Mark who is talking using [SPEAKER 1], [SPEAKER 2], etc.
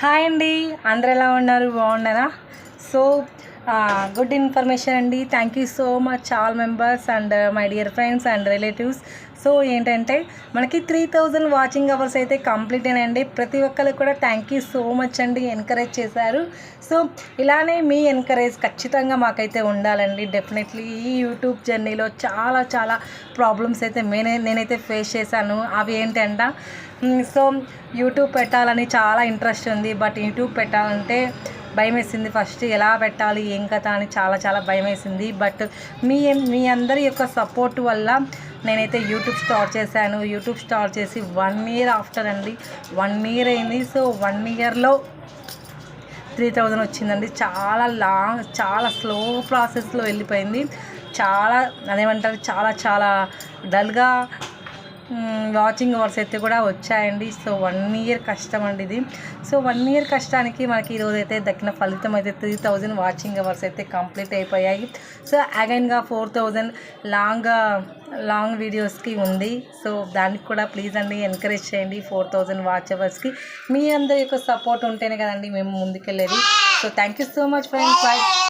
[SPEAKER 1] Hi అండి, అందరు ఎలా ఉన్నారు? బాగున్నారా? సో గుడ్ ఇన్ఫర్మేషన్ అండి. Thank you so much all members and my dear friends and relatives. So ఏంటంటే మనకి 3000 వాచింగ్ అవర్స్ అయితే కంప్లీట్ అయినాయండి. ప్రతి ఒక్కరికి కూడా థ్యాంక్ యూ సో మచ్ అండి, ఎంకరేజ్ చేశారు. సో ఇలానే మీ ఎంకరేజ్ ఖచ్చితంగా మాకైతే ఉండాలండి. డెఫినెట్లీ ఈ యూట్యూబ్ జర్నీలో చాలా చాలా ప్రాబ్లమ్స్ అయితే నేనైతే ఫేస్ చేశాను. అవి ఏంటంటే సో యూట్యూబ్ పెట్టాలని చాలా ఇంట్రెస్ట్ ఉంది, బట్ యూట్యూబ్ పెట్టాలంటే భయం వేసింది. ఫస్ట్ ఎలా పెట్టాలి ఏం కథ అని చాలా చాలా భయం వేసింది. బట్ మీ అందరి యొక్క సపోర్ట్ వల్ల నేనైతే యూట్యూబ్ స్టార్ట్ చేశాను. యూట్యూబ్ స్టార్ట్ చేసి 1 ఇయర్ ఆఫ్టర్ అండి, 1 ఇయర్ అయింది. సో 1 ఇయర్లో 3000 వచ్చిందండి. చాలా స్లో ప్రాసెస్లో వెళ్ళిపోయింది. చాలా అదేమంటారు, చాలా చాలా డల్గా వాచింగ్ అవర్స్ అయితే కూడా వచ్చాయండి. సో 1 ఇయర్ కష్టం అండి ఇది. సో 1 ఇయర్ కష్టానికి మనకి ఈరోజు అయితే దక్కిన ఫలితం అయితే 3000 వాచింగ్ అవర్స్ అయితే కంప్లీట్ అయిపోయాయి. సో అగైన్గా 4000 లాంగ్ వీడియోస్కి ఉంది. సో దానికి కూడా ప్లీజ్ అండి ఎంకరేజ్ చేయండి. 4000 వాచ్ అవర్స్కి మీ అందరి యొక్క సపోర్ట్ ఉంటేనే కదండి మేము ముందుకెళ్ళేది. So thank you so much friends. Bye.